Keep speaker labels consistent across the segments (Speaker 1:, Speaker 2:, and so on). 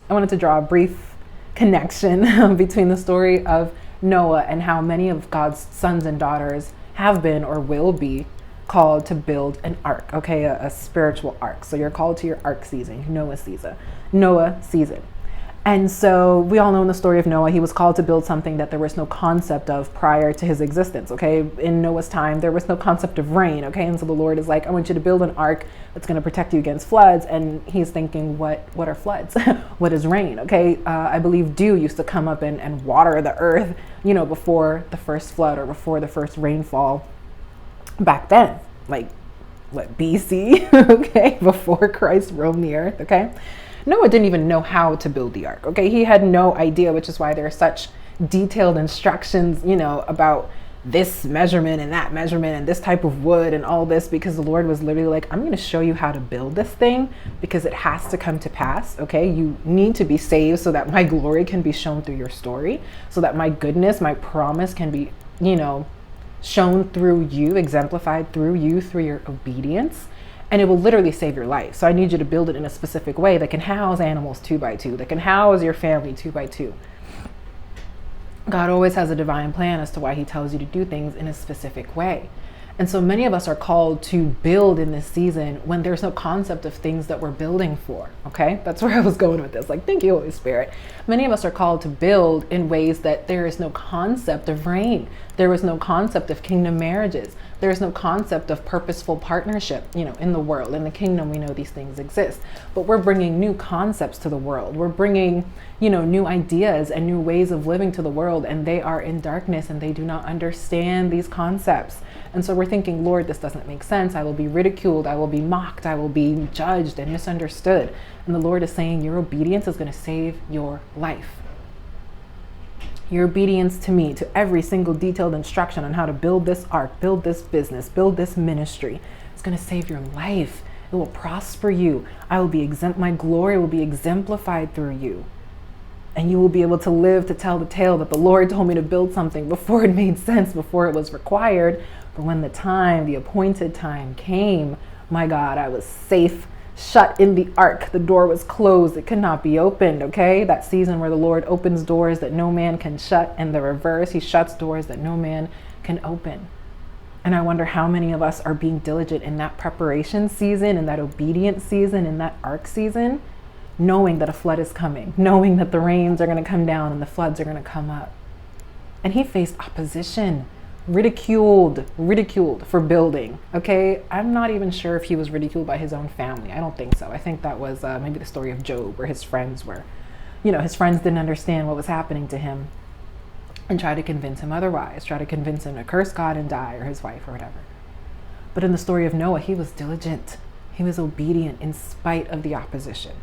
Speaker 1: I wanted to draw a brief connection between the story of Noah and how many of God's sons and daughters have been or will be called to build an ark, okay, a spiritual ark. So you're called to your ark season, Noah season. And so we all know in the story of Noah, he was called to build something that there was no concept of prior to his existence, okay? In Noah's time, there was no concept of rain, okay? And so the Lord is like, I want you to build an ark that's going to protect you against floods. And he's thinking, what are floods? What is rain, okay? I believe dew used to come up and water the earth, before the first flood or before the first rainfall back then, like what, BC, okay? Before Christ roamed the earth, okay? Noah didn't even know how to build the ark, okay? He had no idea, which is why there are such detailed instructions, about this measurement and that measurement and this type of wood and all this, because the Lord was literally like, I'm going to show you how to build this thing because it has to come to pass, okay? You need to be saved so that my glory can be shown through your story, so that my goodness, my promise can be, shown through you, exemplified through you, through your obedience. And it will literally save your life. So I need you to build it in a specific way that can house animals 2 by 2, that can house your family 2 by 2. God always has a divine plan as to why he tells you to do things in a specific way. And so many of us are called to build in this season when there's no concept of things that we're building for, okay? That's where I was going with this. Like, thank you, Holy Spirit. Many of us are called to build in ways that there is no concept of rain. There is no concept of kingdom marriages. There is no concept of purposeful partnership, in the world. In the kingdom, we know these things exist. But we're bringing new concepts to the world. We're bringing, new ideas and new ways of living to the world. And they are in darkness and they do not understand these concepts. And so we're thinking, Lord, this doesn't make sense. I will be ridiculed. I will be mocked. I will be judged and misunderstood. And the Lord is saying your obedience is going to save your life. Your obedience to me, to every single detailed instruction on how to build this ark, build this business, build this ministry, it's going to save your life. It will prosper you. I will be my glory will be exemplified through you. And you will be able to live to tell the tale that the Lord told me to build something before it made sense, before it was required. But when the appointed time came, my God, I was safe, shut in the ark. The door was closed. It could not be opened, okay? That season where the Lord opens doors that no man can shut, and the reverse, he shuts doors that no man can open. And I wonder how many of us are being diligent in that preparation season, in that obedience season, in that ark season, knowing that a flood is coming, knowing that the rains are going to come down and the floods are going to come up. And he faced opposition, ridiculed for building, okay? I'm not even sure if he was ridiculed by his own family. I don't think so. I think that was maybe the story of Job, where his friends his friends didn't understand what was happening to him and tried to convince him otherwise, try to convince him to curse God and die, or his wife or whatever. But in the story of Noah, he was diligent. He was obedient in spite of the opposition.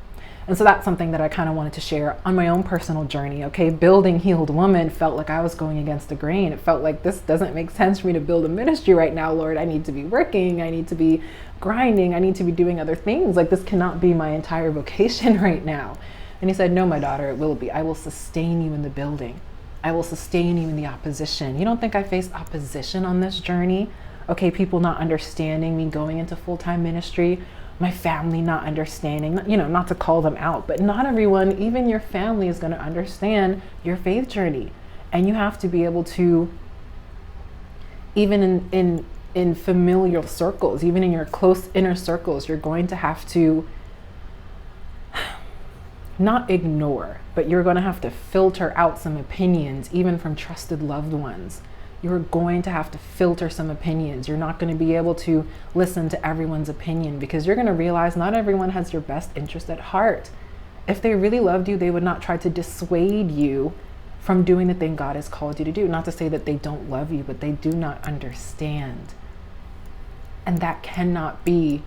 Speaker 1: And so that's something that I kind of wanted to share on my own personal journey, okay? Building Healed Woman felt like I was going against the grain. It felt like this doesn't make sense for me to build a ministry right now, Lord. I need to be working. I need to be grinding. I need to be doing other things. Like, this cannot be my entire vocation right now. And he said, no, my daughter, it will be. I will sustain you in the building. I will sustain you in the opposition. You don't think I faced opposition on this journey? Okay, people not understanding me going into full-time ministry, my family not understanding, not to call them out, but not everyone, even your family, is going to understand your faith journey. And you have to be able to, even in familial circles, even in your close inner circles, you're going to have to not ignore, but you're going to have to filter out some opinions, even from trusted loved ones. You're going to have to filter some opinions. You're not going to be able to listen to everyone's opinion, because you're going to realize not everyone has your best interest at heart. If they really loved you, they would not try to dissuade you from doing the thing God has called you to do. Not to say that they don't love you, but they do not understand. And that cannot be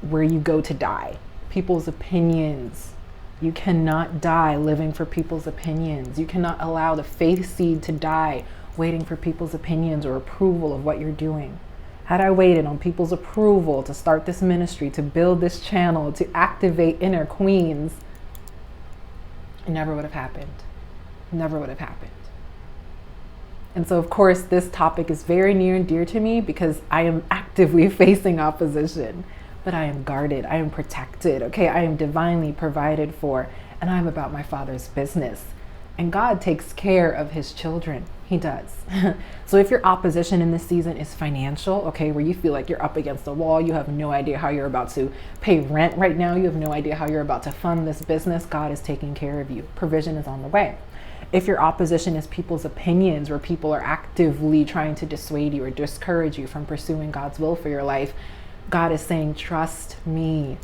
Speaker 1: where you go to die. People's opinions. You cannot die living for people's opinions. You cannot allow the faith seed to die waiting for people's opinions or approval of what you're doing. Had I waited on people's approval to start this ministry, to build this channel, to activate inner queens, it never would have happened. Never would have happened. And so, of course, this topic is very near and dear to me because I am actively facing opposition, but I am guarded. I am protected. Okay, I am divinely provided for. and I'm about my Father's business. And God takes care of his children. He does. So if your opposition in this season is financial, okay, where you feel like you're up against the wall, you have no idea how you're about to pay rent right now, you have no idea how you're about to fund this business, God is taking care of you. Provision is on the way. If your opposition is people's opinions, where people are actively trying to dissuade you or discourage you from pursuing God's will for your life, God is saying, trust me,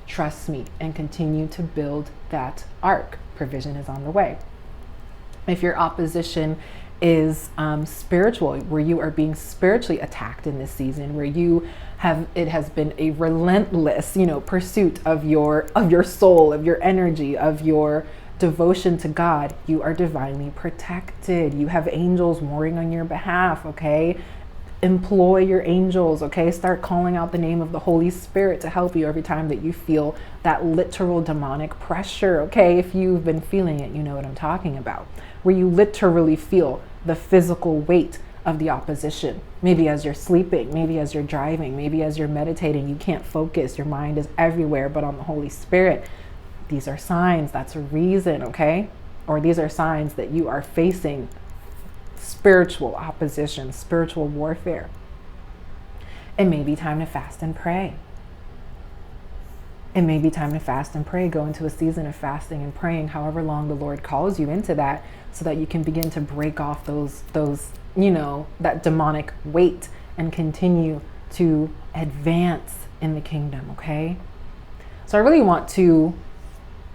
Speaker 1: and continue to build that ark. Provision is on the way. If your opposition is spiritual, where you are being spiritually attacked in this season, where it has been a relentless, pursuit of your soul, of your energy, of your devotion to God, you are divinely protected. You have angels warring on your behalf, okay? Employ your angels, okay? Start calling out the name of the Holy Spirit to help you every time that you feel that literal demonic pressure, okay? If you've been feeling it, you know what I'm talking about. Where you literally feel the physical weight of the opposition. Maybe as you're sleeping, maybe as you're driving, maybe as you're meditating, you can't focus, your mind is everywhere but on the Holy Spirit. These are signs, that's a reason, okay? Or these are signs that you are facing spiritual opposition, spiritual warfare. It may be time to fast and pray. It may be time to fast and pray. Go into a season of fasting and praying, however long the Lord calls you into that, so that you can begin to break off those that demonic weight and continue to advance in the kingdom, okay? So I really want to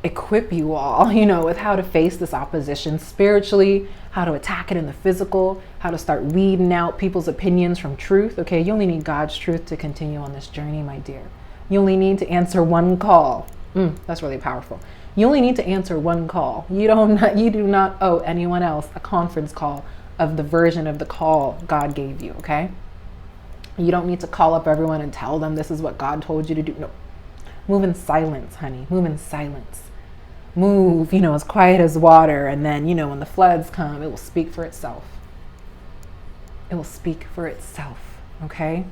Speaker 1: equip you all, with how to face this opposition spiritually, how to attack it in the physical, how to start weeding out people's opinions from truth, okay? You only need God's truth to continue on this journey, my dear. You only need to answer one call. That's really powerful. You only need to answer one call. You do not owe anyone else a conference call of the version of the call God gave you, okay? You don't need to call up everyone and tell them this is what God told you to do. No. Move in silence, honey. Move in silence. Move, as quiet as water. And then, when the floods come, it will speak for itself. It will speak for itself, okay?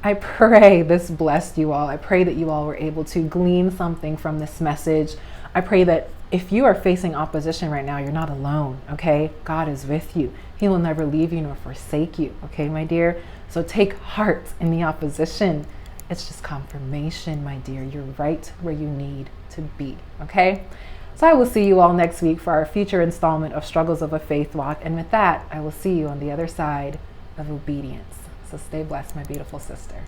Speaker 1: I pray this blessed you all. I pray that you all were able to glean something from this message. I pray that if you are facing opposition right now, you're not alone, okay? God is with you. He will never leave you nor forsake you, okay, my dear? So take heart in the opposition. It's just confirmation, my dear. You're right where you need to be, okay? So I will see you all next week for our future installment of Struggles of a Faith Walk. And with that, I will see you on the other side of obedience. So stay blessed, my beautiful sister.